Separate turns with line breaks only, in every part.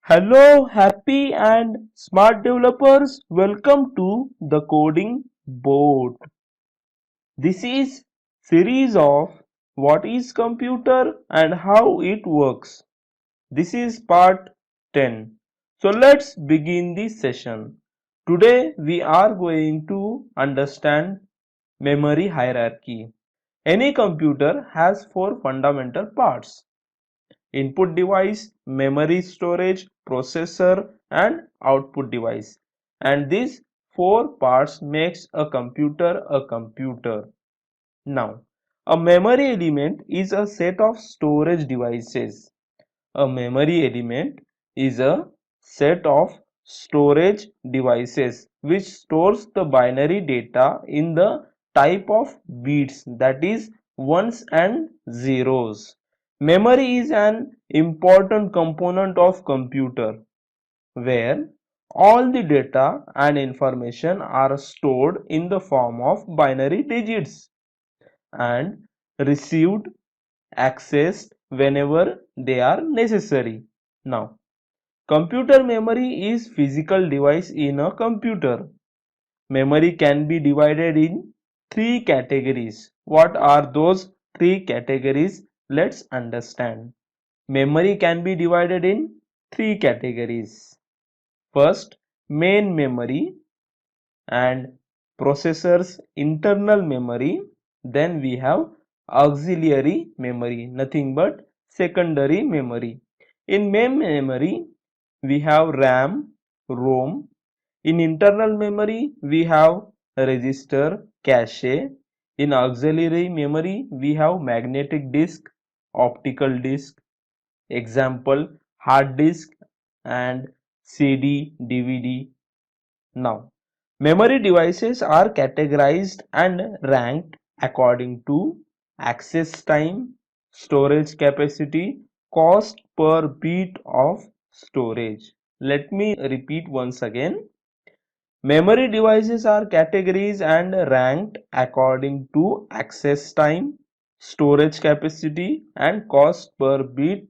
Hello, happy and smart developers. Welcome to the coding board. This is series of what is computer and how it works. This is part 10. So let's begin this session. Today we are going to understand memory hierarchy. Any computer has four fundamental parts: input device, memory storage, processor and output device. And these four parts makes a computer a computer. Now, a memory element is a set of storage devices. A memory element is a set of storage devices which stores the binary data in the type of bits, that is ones and zeros. Memory is an important component of computer where all the data and information are stored in the form of binary digits and received, accessed whenever they are necessary. Now, computer memory is physical device in a computer. Memory can be divided in three categories. What are those three categories? Let's understand. Memory can be divided in three categories. First, main memory and processor's internal memory. Then we have auxiliary memory, nothing but secondary memory. In main memory we have RAM, ROM. In internal memory we have register, cache. In auxiliary memory we have magnetic disk, optical disk, example hard disk and CD, DVD. Now, memory devices are categorized and ranked according to access time, storage capacity, cost per bit of storage. Let me repeat once again. Memory devices are categorized and ranked according to access time, storage capacity and cost per bit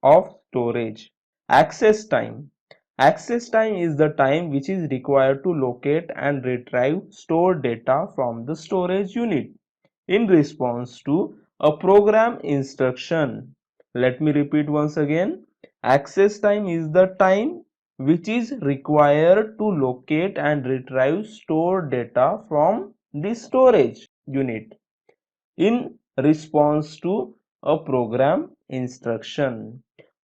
of storage. Access time. Access time is the time which is required to locate and retrieve stored data from the storage unit in response to a program instruction. Let me repeat once again. Access time is the time which is required to locate and retrieve stored data from the storage unit in response to a program instruction.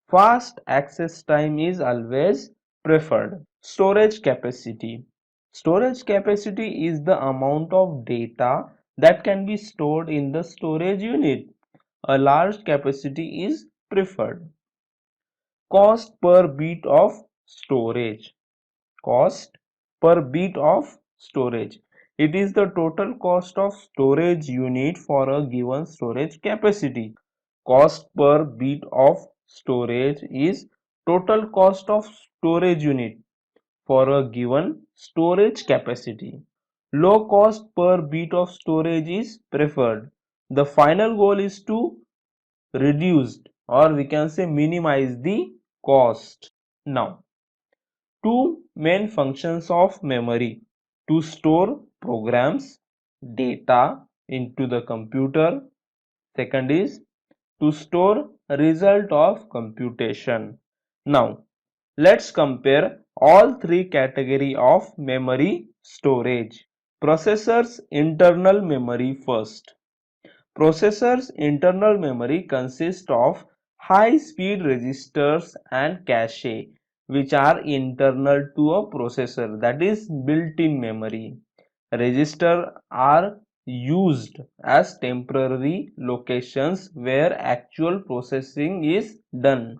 Fast access time is always preferred. Storage capacity. Storage capacity is the amount of data that can be stored in the storage unit. A large capacity is preferred. Cost per bit of storage. Cost per bit of storage. It is the total cost of storage unit for a given storage capacity. Cost per bit of storage is total cost of storage unit for a given storage capacity. Low cost per bit of storage is preferred. The final goal is to reduce, or we can say minimize the cost. Now, two main functions of memory: to store programs, data into the computer. Second is to store result of computation. Now, let's compare all three category of memory storage. Processor's internal memory first. Processor's internal memory consists of high-speed registers and cache, which are internal to a processor, that is built-in memory. Registers are used as temporary locations where actual processing is done.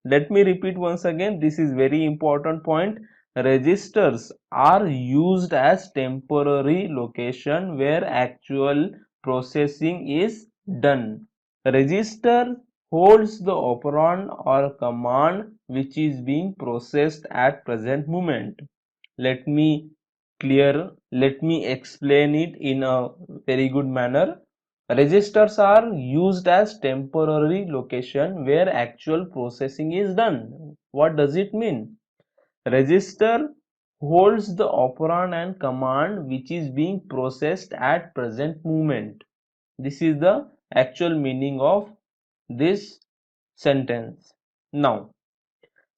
Let me repeat once again, this is very important point. Registers are used as temporary location where actual processing is done. Register holds the operand or command which is being processed at present moment. Let me let me explain it in a very good manner. Registers are used as temporary location where actual processing is done. What does it mean? Register holds the operand and command which is being processed at present moment. This is the actual meaning of this sentence. Now,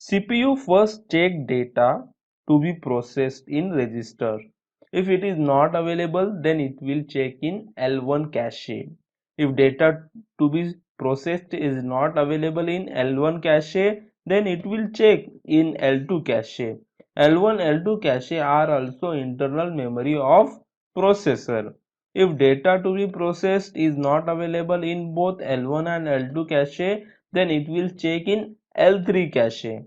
CPU first check data to be processed in register. If it is not available, then it will check in L1 cache. If data to be processed is not available in L1 cache, then it will check in L2 cache. L1, L2 cache are also internal memory of processor. If data to be processed is not available in both L1 and L2 cache, then it will check in L3 cache.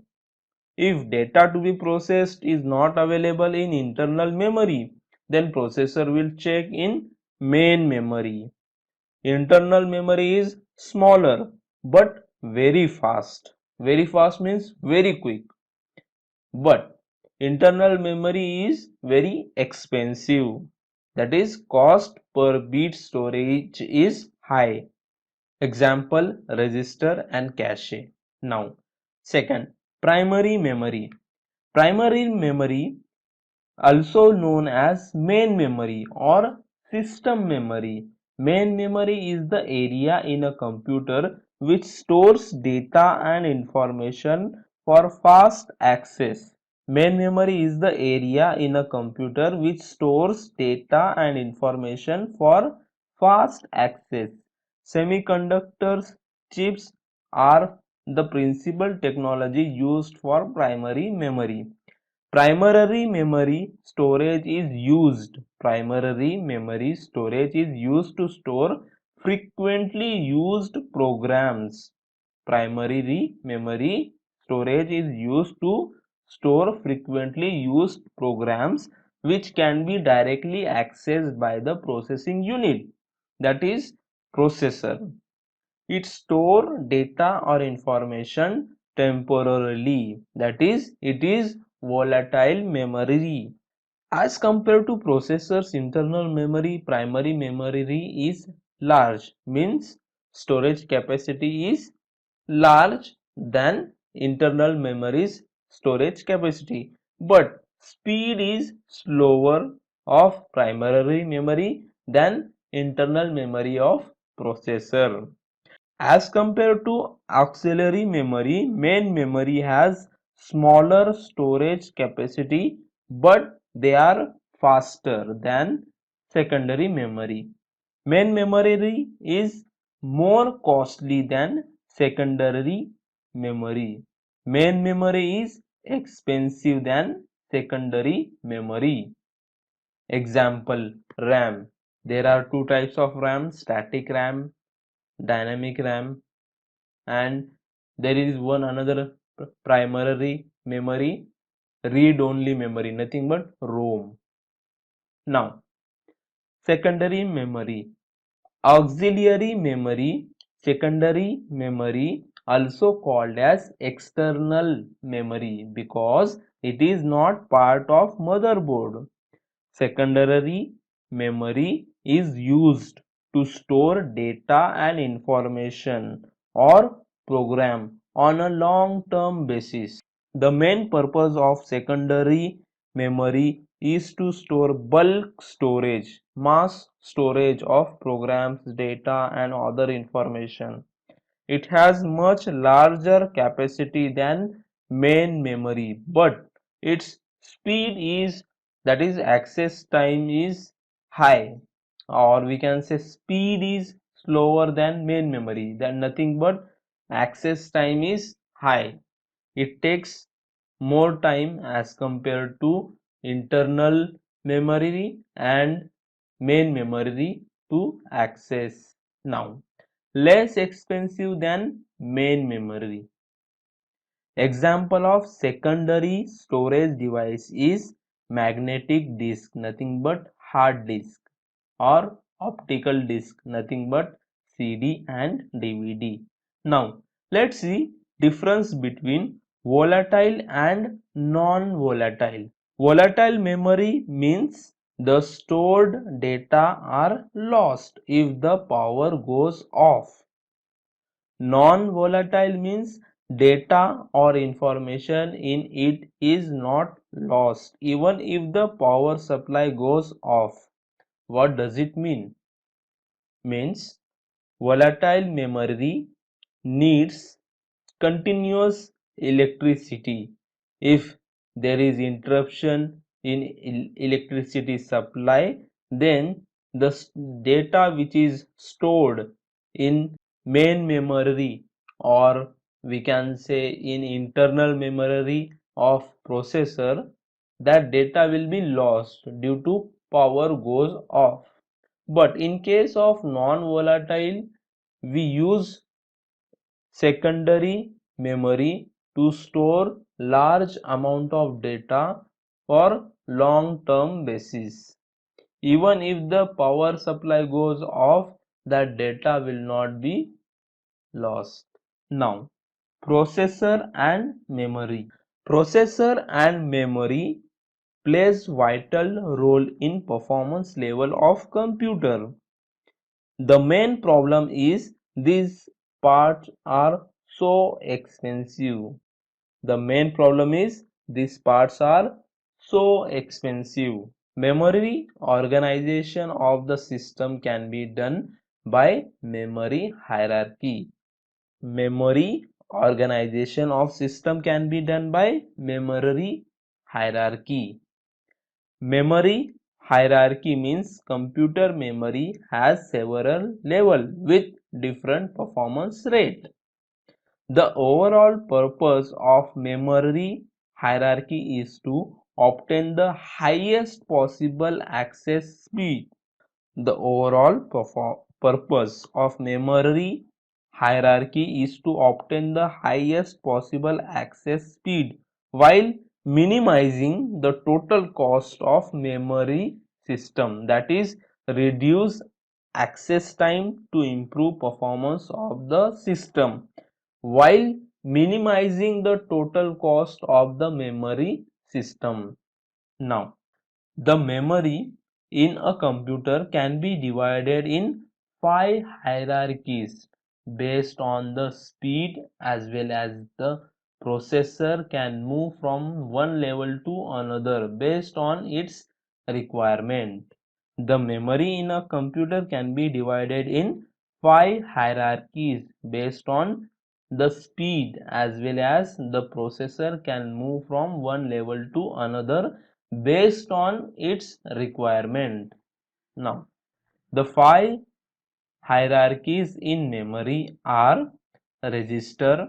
If data to be processed is not available in internal memory, then processor will check in main memory. Internal memory is smaller but very fast. Very fast means very quick. But internal memory is very expensive. That is, cost per bit storage is high. Example, register and cache. Now, second, primary memory. Primary memory, also known as main memory or system memory. Main memory is the area in a computer which stores data and information for fast access. Main memory is the area in a computer which stores data and information for fast access. Semiconductors chips are the principal technology used for primary memory. Primary memory storage is used. Primary memory storage is used to store frequently used programs. Primary memory storage is used to store frequently used programs which can be directly accessed by the processing unit, that is processor. It store data or information temporarily, that is, it is volatile memory. As compared to processor's internal memory, primary memory is large, means storage capacity is large than internal memory's storage capacity, but speed is slower of primary memory than internal memory of processor. As compared to auxiliary memory, main memory has smaller storage capacity but they are faster than secondary memory. Main memory is more costly than secondary memory. Main memory is expensive than secondary memory. Example, RAM. There are two types of RAM, static RAM, dynamic RAM, and there is one another primary memory, read only memory, nothing but ROM. Now, secondary memory, auxiliary memory, secondary memory, also called as external memory because it is not part of motherboard. Secondary memory is used to store data and information or program on a long-term basis. The main purpose of secondary memory is to store bulk storage, mass storage of programs, data and other information. It has much larger capacity than main memory, but its speed is, that is access time is high, or we can say speed is slower than main memory, then nothing but access time is high. It takes more time as compared to internal memory and main memory to access. Now, less expensive than main memory. Example of secondary storage device is magnetic disk, nothing but hard disk, or optical disk, nothing but CD and DVD. Now, let's see difference between volatile and non-volatile. Volatile memory means the stored data are lost if the power goes off. Non-volatile means data or information in it is not lost even if the power supply goes off. What does it mean? Means volatile memory needs continuous electricity. If there is interruption in electricity supply, then the data which is stored in main memory, or we can say in internal memory of processor, that data will be lost due to power goes off. But in case of non-volatile, we use secondary memory to store large amount of data for long term basis. Even if the power supply goes off, that data will not be lost. Now, processor and memory. Processor and memory plays vital role in performance level of computer. The main problem is these parts are so expensive. The main problem is these parts are so expensive. Memory organization of the system can be done by memory hierarchy. Memory organization of system can be done by memory hierarchy. Memory hierarchy means computer memory has several levels with different performance rate. The overall purpose of memory hierarchy is to obtain the highest possible access speed. The overall purpose of memory hierarchy is to obtain the highest possible access speed while minimizing the total cost of memory system, that is, reduce access time to improve performance of the system while minimizing the total cost of the memory system. Now, the memory in a computer can be divided in 5 hierarchies based on the speed as well as the processor can move from one level to another based on its requirement. The memory in a computer can be divided in 5 hierarchies based on the speed as well as the processor can move from one level to another based on its requirement. Now, the 5 hierarchies in memory are register,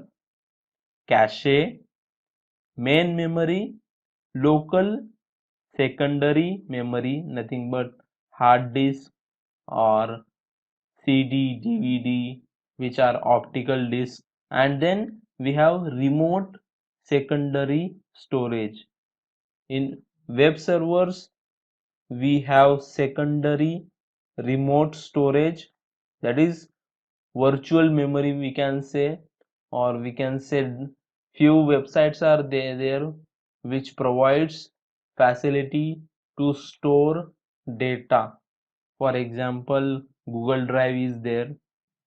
cache, main memory, local, secondary memory, nothing but hard disk or CD, DVD, which are optical disks, and then we have remote secondary storage. In web servers, we have secondary remote storage, that is virtual memory we can say, or we can say few websites are there which provides facility to store data. For example, Google Drive is there.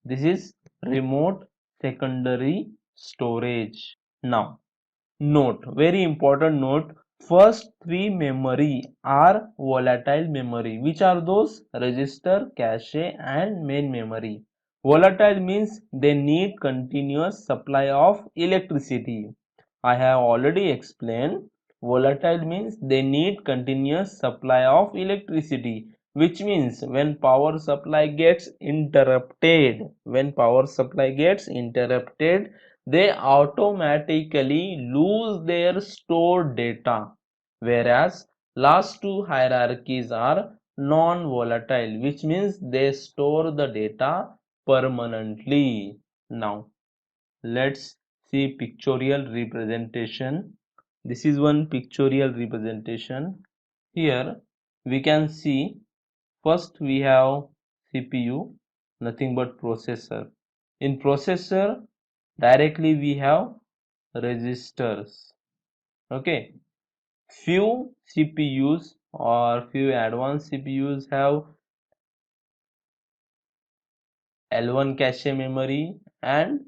This is remote secondary storage. Now, note, very important note, first three memory are volatile memory. Which are those? Register, cache and main memory. Volatile means they need continuous supply of electricity. I have already explained. Volatile means they need continuous supply of electricity, which means when power supply gets interrupted, they automatically lose their stored data, whereas last two hierarchies are non-volatile, which means they store the data permanently. Now, let's see pictorial representation. This is one pictorial representation. Here we can see first we have CPU, nothing but processor. In processor, directly we have registers. Okay, few CPUs or few advanced CPUs have L1 cache memory and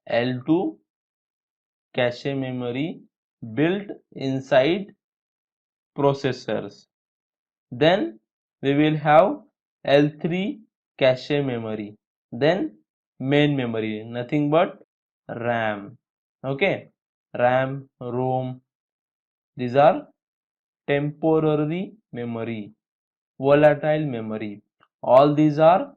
L2 cache memory built inside processors. Then we will have L3 cache memory. Then main memory, nothing but RAM. Okay, RAM, ROM, these are temporary memory, volatile memory. All these are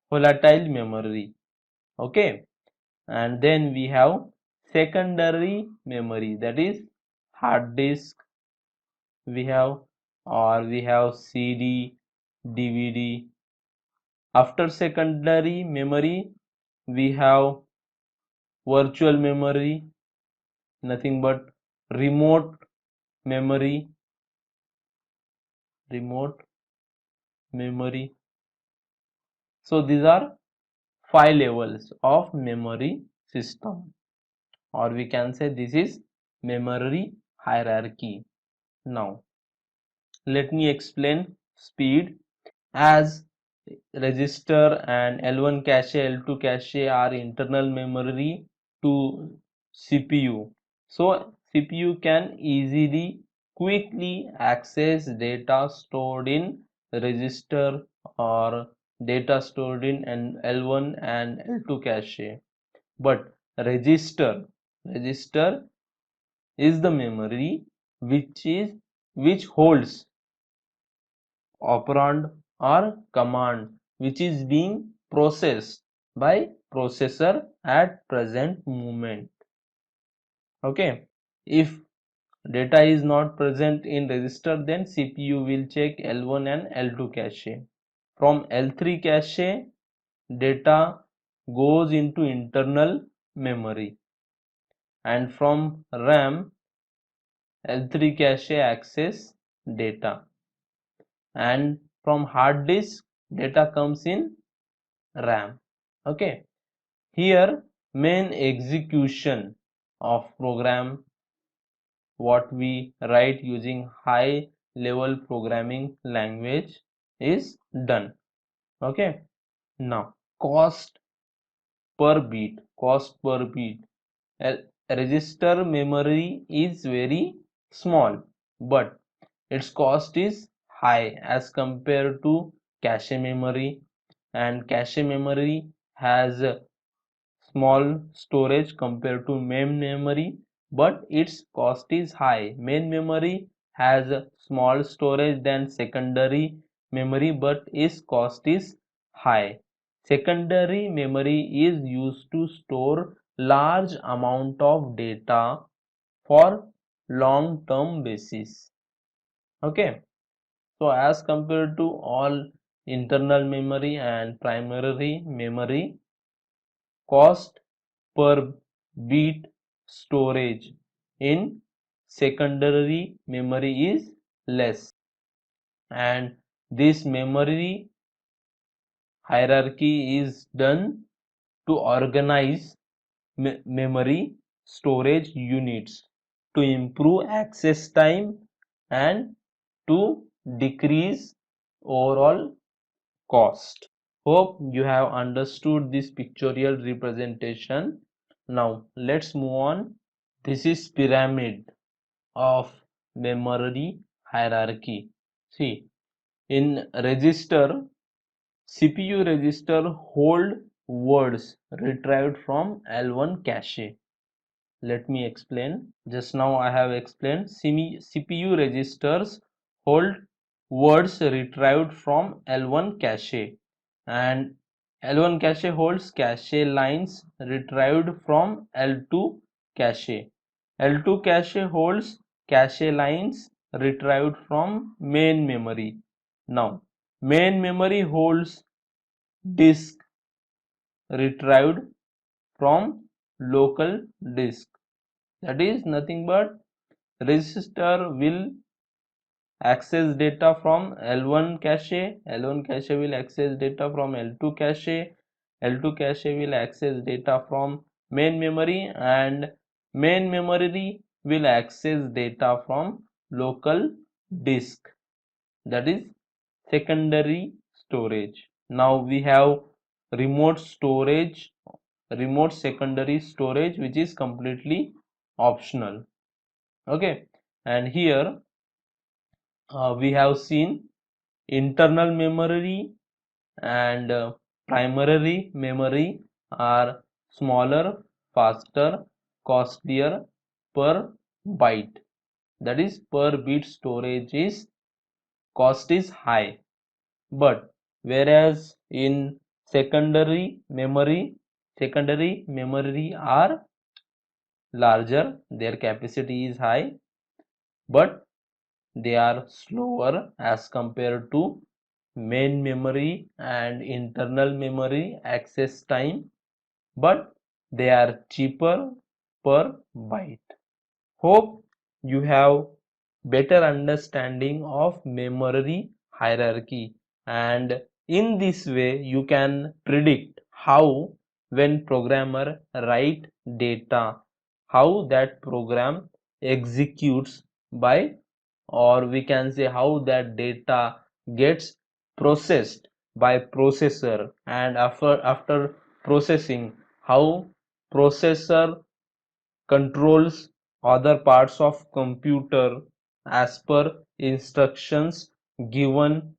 volatile memory. Okay, and then we have secondary memory, that is hard disk. We have CD, DVD. After secondary memory, we have virtual memory, nothing but remote memory, remote memory. So these are 5 levels of memory system, or we can say this is memory hierarchy. Now let me explain speed. As register and L1 cache, L2 cache are internal memory to CPU. So CPU can easily, quickly access data stored in register or data stored in an L1 and L2 cache. But register is the memory which holds operand or command which is being processed by processor at present moment. Okay, if data is not present in register, then CPU will check L1 and L2 cache. From L3 cache, data goes into internal memory, and from RAM, L3 cache access data, and from hard disk, data comes in RAM. Okay, here main execution of program, what we write using high level programming language, is done. Okay, now cost per bit. Register memory is very small, but its cost is high as compared to cache memory, and cache memory has small storage compared to main memory, but its cost is high. Main memory has small storage than secondary memory, but its cost is high. Secondary memory is used to store large amount of data for long term basis. Okay, so as compared to all internal memory and primary memory, cost per bit storage in secondary memory is less, and this memory hierarchy is done to organize memory storage units, to improve access time and to decrease overall cost. Hope you have understood this pictorial representation. Now let's move on. This is pyramid of memory hierarchy. See, in register, CPU register hold words retrieved from L1 cache. Let me explain. Just now I have explained CPU registers hold words retrieved from L1 cache, and L1 cache holds cache lines retrieved from L2 cache. L2 cache holds cache lines retrieved from main memory. Now, main memory holds disk retrieved from local disk. That is nothing but register will access data from L1 cache, L1 cache will access data from L2 cache, L2 cache will access data from main memory, and main memory will access data from local disk, that is secondary storage. Now we have remote storage, remote secondary storage, which is completely optional. Okay, and here we have seen internal memory and primary memory are smaller, faster, costlier per byte, that is per bit storage is cost is high. But whereas in secondary memory are larger, their capacity is high, but they are slower as compared to main memory and internal memory access time, but they are cheaper per byte. Hope you have better understanding of memory hierarchy, and in this way you can predict how, when programmer write data, how that program executes by, or we can say how that data gets processed by processor, and after processing, how processor controls other parts of computer as per instructions given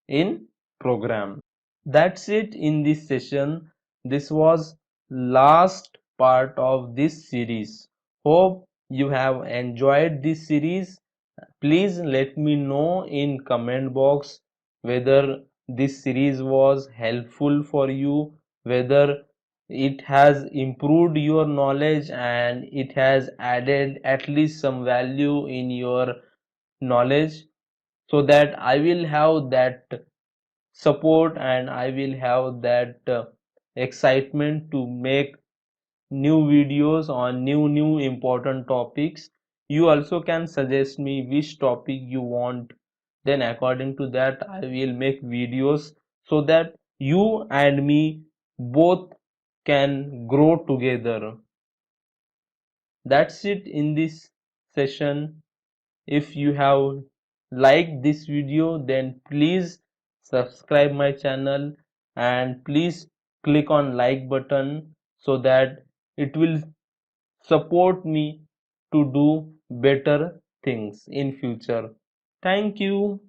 in program. That's it in this session. This was last part of this series. Hope you have enjoyed this series. Please let me know in comment box whether this series was helpful for you, whether it has improved your knowledge and it has added at least some value in your knowledge, so that I will have that support and I will have that excitement to make new videos on new important topics. You also can suggest me which topic you want, then according to that I will make videos, so that you and me both can grow together. That's it in this session. If you have liked this video, then please subscribe my channel and please click on like button, so that it will support me to do better things in future. Thank you.